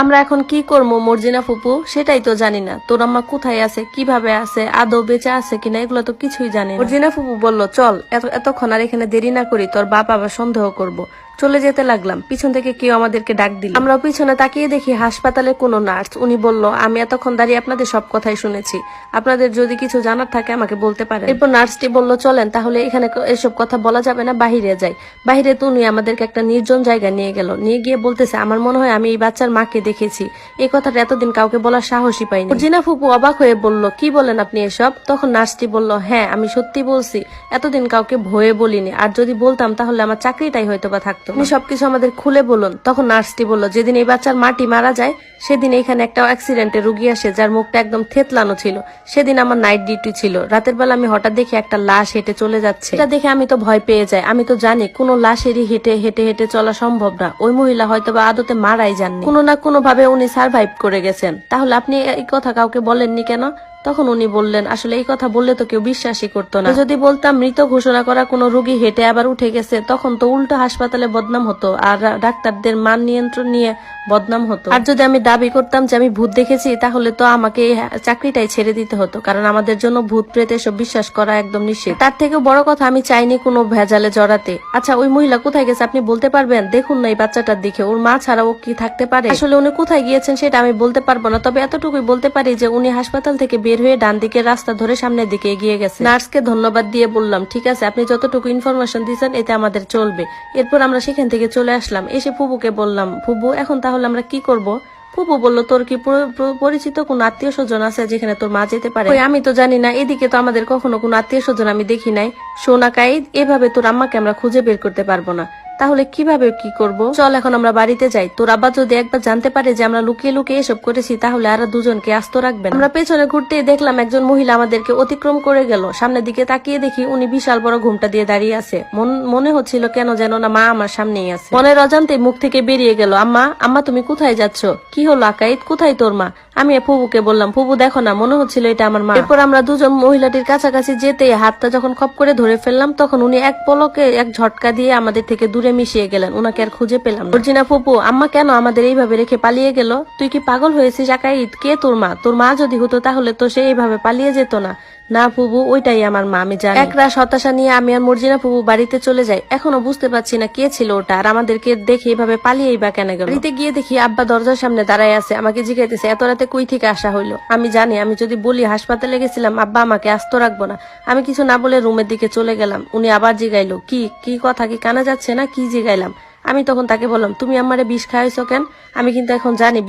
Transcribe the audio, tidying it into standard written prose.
আমরা এখন কি করবো মর্জিনা ফুপু সেটাই তো জানি না। তোর আম্মা কোথায় আছে, কিভাবে আছে, আদৌ বেঁচে আছে কিনা এগুলো তো কিছুই জানি না। মর্জিনা ফুপু বলল চল এতক্ষণ আর এখানে দেরি না করি, তোর বাপ আবার সন্দেহ করবো। চলে যেতে লাগলাম, পিছন থেকে কেউ আমাদেরকে ডাক দিল। আমরা পিছনে তাকিয়ে দেখি হাসপাতালে কোনো নার্স। উনি বলল আমি এতক্ষণ দাঁড়িয়ে আপনাদের সব কথাই শুনেছি, আপনাদের যদি কিছু জানার থাকে আমাকে বলতে পারেন। এরপর নার্সটি বলল চলেন তাহলে, এখানে এসব কথা বলা যাবে না, বাহিরে যাই। বাহিরে তো উনি আমাদেরকে একটা নির্জন জায়গায় নিয়ে গেল, নিয়ে গিয়ে বলতেছে আমার মনে হয় আমি এই বাচ্চার মাকে দেখেছি। এই কথাটা এতদিন কাউকে বলার সাহসই পাইনি। জিনা ফুপু অবাক হয়ে বলল কি বলেন আপনি এসব? তখন নার্সটি বলল হ্যাঁ আমি সত্যি বলছি, এতদিন কাউকে ভয়ে বলিনি, আর যদি বলতাম তাহলে আমার চাকরিটাই হয়তো বা থাকতো। আপনি সবকিছু আমাদের খুলে বলুন। তখন নার্সটি বলল যেদিন এই বাচ্চার মাটি মারা যায় সেদিন এখানে একটা অ্যাক্সিডেন্টে রুগী আসে যার মুখটা একদম থেতলানো ছিল। সেদিন আমার নাইট ডিউটি ছিল, রাতের বেলা আমি হঠাৎ দেখি একটা লাশ হেঁটে চলে যাচ্ছে। এটা দেখে আমি তো ভয় পেয়ে যাই। আমি তো জানি কোনো লাশেরই হেঁটে হেঁটে হেঁটে চলা সম্ভব না, ওই মহিলা হয়তো বা আদতে মারাই যাননি, কোনো না কোনো ভাবে উনি সার্ভাইভ করে গেছেন। তাহলে আপনি এই কথা কাউকে বলেননি কেন? তখন উনি বললেন আসলে এই কথা বললে তো কেউ বিশ্বাসই করতো না। যদি বলতাম মৃত ঘোষণা করা কোনো রোগী হেঁটে আবার উঠে গেছে, তখন তো উল্টো হাসপাতালে বদনাম হতো আর ডাক্তারদের মান নিয়ন্ত্রণ নিয়ে বদনাম হতো। আর যদি আমি দাবি করতাম যে আমি ভূত দেখেছি তাহলে তো আমাকে এই চাকরিটাই ছেড়ে দিতে হতো, কারণ আমাদের জন্য ভূত প্রেত এসব বিশ্বাস করা একদম নিষেধ। তার থেকে বড় কথা আমি চাইনি কোনো ভেজালে জড়াতে। আচ্ছা ওই মহিলা কোথায় গেছে আপনি বলতে পারবেন? দেখুন না এই বাচ্চাটার দিকে, ওর মা ছাড়া ও কি থাকতে পারে? আসলে উনি কোথায় গিয়েছেন সেটা আমি বলতে পারবো না, তবে এতটুকুই বলতে পারি যে উনি হাসপাতাল থেকে বের হয়ে ডান দিকের রাস্তা ধরে সামনের দিকে এগিয়ে গেছে। নার্সকে ধন্যবাদ দিয়ে বললাম ঠিক আছে, আপনি যতটুকু ইনফরমেশন দিয়েছেন এতে আমাদের চলবে। এরপর আমরা সেখান থেকে চলে আসলাম। এসে ফুবুকে বললাম ফুবু এখন তাহলে আমরা কি করব? ফুপু বলল তোর কি পরিচিত কোন আত্মীয় স্বজন আছে যেখানে তোর মা যেতে পারে? আমি তো জানি না, এদিকে তো আমাদের কখনো কোনো আত্মীয় স্বজন আমি দেখি নাই। সোনা কাইদ, এভাবে তোর আম্মাকে আমরা খুঁজে বের করতে পারবো না। তাহলে কিভাবে কি করব? চল এখন আমরা বাড়িতে যাই। তোর আব্বা যদি একবার জানতে পারে যে আমরা লুকিয়ে লুকিয়ে এসব করেছি তাহলে আর দুজনকে আস্ত রাখবেন। আমরা পেছনে ঘুরতে দেখলাম একজন মহিলা আমাদেরকে অতিক্রম করে গেল। সামনের দিকে তাকিয়ে দেখি উনি বিশাল বড় ঘুমটা দিয়ে দাঁড়িয়ে আছে। মনে হচ্ছিল কেন যেন না মা আমার সামনেই আছে। মনের অজান্তে মুখ থেকে বেরিয়ে গেল আম্মা, আম্মা তুমি কোথায় যাচ্ছ? কি হলো আকাইদ, কোথায় তোর মা? আমি ফুবুকে বললাম ফুবু দেখো না, মনে হচ্ছিল এটা আমার মা। এরপর আমরা দুজন মহিলাটির কাছাকাছি যেতে হাতটা যখন খপ করে ধরে ফেললাম তখন উনি এক পলকে এক ঝটকা দিয়ে আমাদের থেকে দূরে মিশিয়ে গেলেন। উনাকে আর খুঁজে পেলাম না। মর্জিনা ফুপু আম্মা কেন আমাদের এইভাবে রেখে পালিয়ে গেল? তুই কি পাগল হয়েছিস আকাইদ? কে তোর মা? তোর মা যদি হতো তাহলে তো সে এইভাবে পালিয়ে যেত না। না ফুবু, ওইটাই আমার মা, আমি জানি। একরাশ হতাশা নিয়ে আমি আর মর্জিনা ফুবু বাড়িতে চলে যাই। এখনো বুঝতে পারছি না কে ছিল ওটা, আর আমাদেরকে দেখে এইভাবে পালিয়েই বা কেন গেল। বাড়িতে গিয়ে দেখি আব্বা দরজার সামনে দাঁড়ায় আছে, আমাকে জিজ্ঞাসা এত রাতে কই থেকে আসা হইলো। আমি জানি আমি যদি বলি হাসপাতালে গেছিলাম আব্বা আমাকে আস্ত রাখবো না। আমি কিছু না বলে রুমের দিকে চলে গেলাম। উনি আবার জিগাইলো কি কি কথা, কি কানা যাচ্ছে না? কি জিগাইলাম? আমি তখন তাকে বললাম তুমি আমারে বিষ খাওয়াইছো কেন? আমি কিন্তু এখন জানি